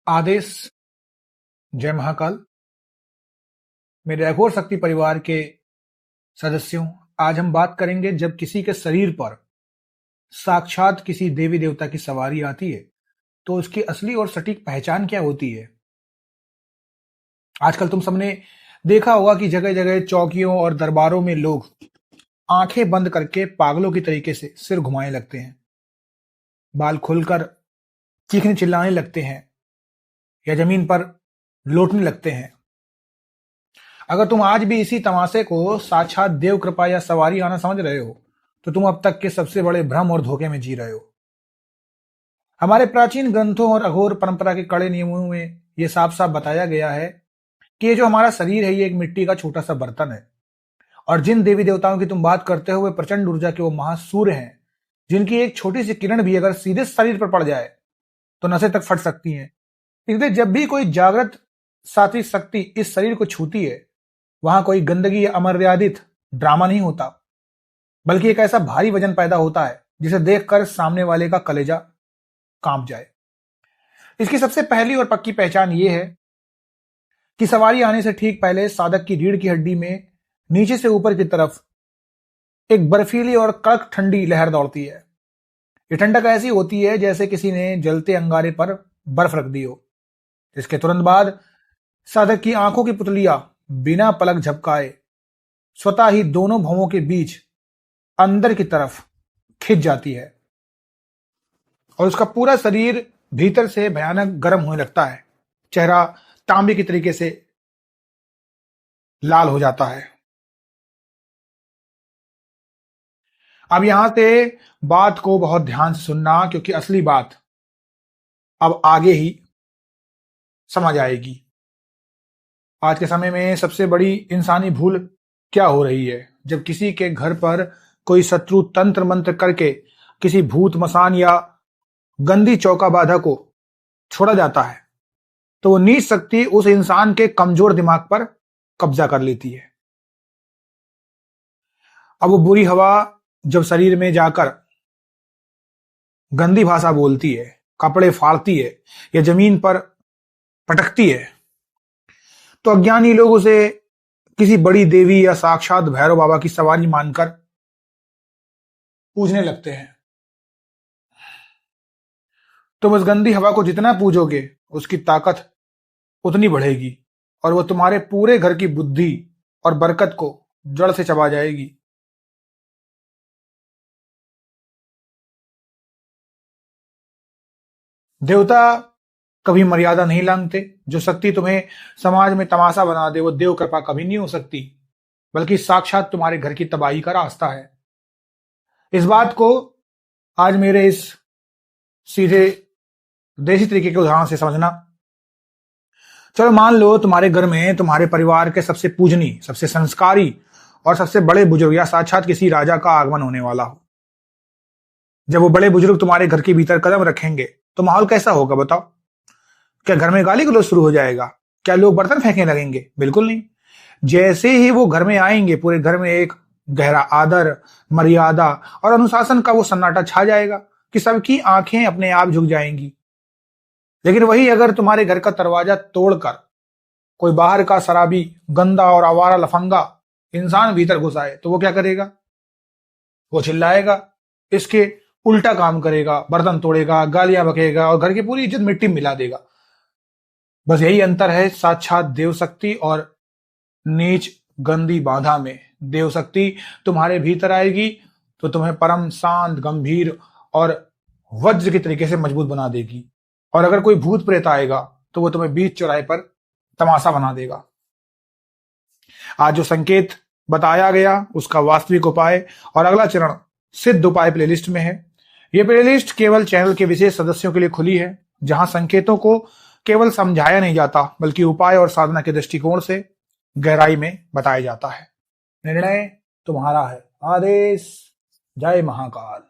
आदेश। जय महाकाल। मेरे अघोर शक्ति परिवार के सदस्यों, आज हम बात करेंगे जब किसी के शरीर पर साक्षात किसी देवी देवता की सवारी आती है तो उसकी असली और सटीक पहचान क्या होती है। आजकल तुम सबने देखा होगा कि जगह जगह चौकियों और दरबारों में लोग आंखें बंद करके पागलों की तरीके से सिर घुमाने लगते हैं, बाल खोलकर चीखने चिल्लाने लगते हैं या जमीन पर लौटने लगते हैं। अगर तुम आज भी इसी तमाशे को साक्षात देव कृपा या सवारी आना समझ रहे हो तो तुम अब तक के सबसे बड़े भ्रम और धोखे में जी रहे हो। हमारे प्राचीन ग्रंथों और अघोर परंपरा के कड़े नियमों में यह साफ साफ बताया गया है कि ये जो हमारा शरीर है ये एक मिट्टी का छोटा सा बर्तन है, और जिन देवी देवताओं की तुम बात करते हो वे प्रचंड ऊर्जा के वो महासूर्य हैं जिनकी एक छोटी सी किरण भी अगर सीधे शरीर पर पड़ जाए तो नसें तक फट सकती हैं। इसलिए जब भी कोई जागृत सात्विक शक्ति इस शरीर को छूती है वहां कोई गंदगी या अमर्यादित ड्रामा नहीं होता, बल्कि एक ऐसा भारी वजन पैदा होता है जिसे देखकर सामने वाले का कलेजा कांप जाए। इसकी सबसे पहली और पक्की पहचान यह है कि सवारी आने से ठीक पहले साधक की रीढ़ की हड्डी में नीचे से ऊपर की तरफ एक बर्फीली और कड़क ठंडी लहर दौड़ती है। ये ठंडक ऐसी होती है जैसे किसी ने जलते अंगारे पर बर्फ रख दी हो। इसके तुरंत बाद साधक की आंखों की पुतलियां बिना पलक झपकाए स्वतः ही दोनों भवों के बीच अंदर की तरफ खिंच जाती है और उसका पूरा शरीर भीतर से भयानक गर्म होने लगता है। चेहरा तांबे की तरीके से लाल हो जाता है। अब यहां से बात को बहुत ध्यान से सुनना, क्योंकि असली बात अब आगे ही समझ आएगी। आज के समय में सबसे बड़ी इंसानी भूल क्या हो रही है? जब किसी के घर पर कोई शत्रु तंत्र मंत्र करके किसी भूत मसान या गंदी चौका बाधा को छोड़ा जाता है तो वो नीच शक्ति उस इंसान के कमजोर दिमाग पर कब्जा कर लेती है। अब वो बुरी हवा जब शरीर में जाकर गंदी भाषा बोलती है, कपड़े फाड़ती है या जमीन पर पटकती है तो अज्ञानी लोग उसे किसी बड़ी देवी या साक्षात भैरव बाबा की सवारी मानकर पूजने लगते हैं। तुम उस गंदी हवा को जितना पूजोगे उसकी ताकत उतनी बढ़ेगी और वह तुम्हारे पूरे घर की बुद्धि और बरकत को जड़ से चबा जाएगी। देवता कभी मर्यादा नहीं लांघते। जो शक्ति तुम्हें समाज में तमाशा बना दे वो देव कृपा कभी नहीं हो सकती, बल्कि साक्षात तुम्हारे घर की तबाही का रास्ता है। इस बात को आज मेरे इस सीधे देसी तरीके के उदाहरण से समझना। चलो मान लो तुम्हारे घर में तुम्हारे परिवार के सबसे पूजनीय, सबसे संस्कारी और सबसे बड़े बुजुर्ग या साक्षात किसी राजा का आगमन होने वाला हो। जब वो बड़े बुजुर्ग तुम्हारे घर के भीतर कदम रखेंगे तो माहौल कैसा होगा बताओ? क्या घर में गाली गलौज शुरू हो जाएगा? क्या लोग बर्तन फेंकने लगेंगे? बिल्कुल नहीं। जैसे ही वो घर में आएंगे पूरे घर में एक गहरा आदर, मर्यादा और अनुशासन का वो सन्नाटा छा जाएगा कि सबकी आंखें अपने आप झुक जाएंगी। लेकिन वही अगर तुम्हारे घर का दरवाजा तोड़कर कोई बाहर का शराबी, गंदा और आवारा लफंगा इंसान भीतर घुस आए तो वो क्या करेगा? वो चिल्लाएगा, इसके उल्टा काम करेगा, बर्तन तोड़ेगा, गालियां बकेगा और घर की पूरी इज्जत मिट्टी में मिला देगा। बस यही अंतर है साक्षात देव शक्ति और नीच गंदी बाधा में। देव शक्ति तुम्हारे भीतर आएगी तो तुम्हें परम शांत, गंभीर और वज्र के तरीके से मजबूत बना देगी, और अगर कोई भूत प्रेत आएगा तो वो तुम्हें बीच चौराहे पर तमाशा बना देगा। आज जो संकेत बताया गया उसका वास्तविक उपाय और अगला चरण सिद्ध उपाय प्लेलिस्ट में है। यह प्लेलिस्ट केवल चैनल के विशेष सदस्यों के लिए खुली है, जहां संकेतों को केवल समझाया नहीं जाता बल्कि उपाय और साधना के दृष्टिकोण से गहराई में बताया जाता है। निर्णय तुम्हारा है। आदेश। जय महाकाल।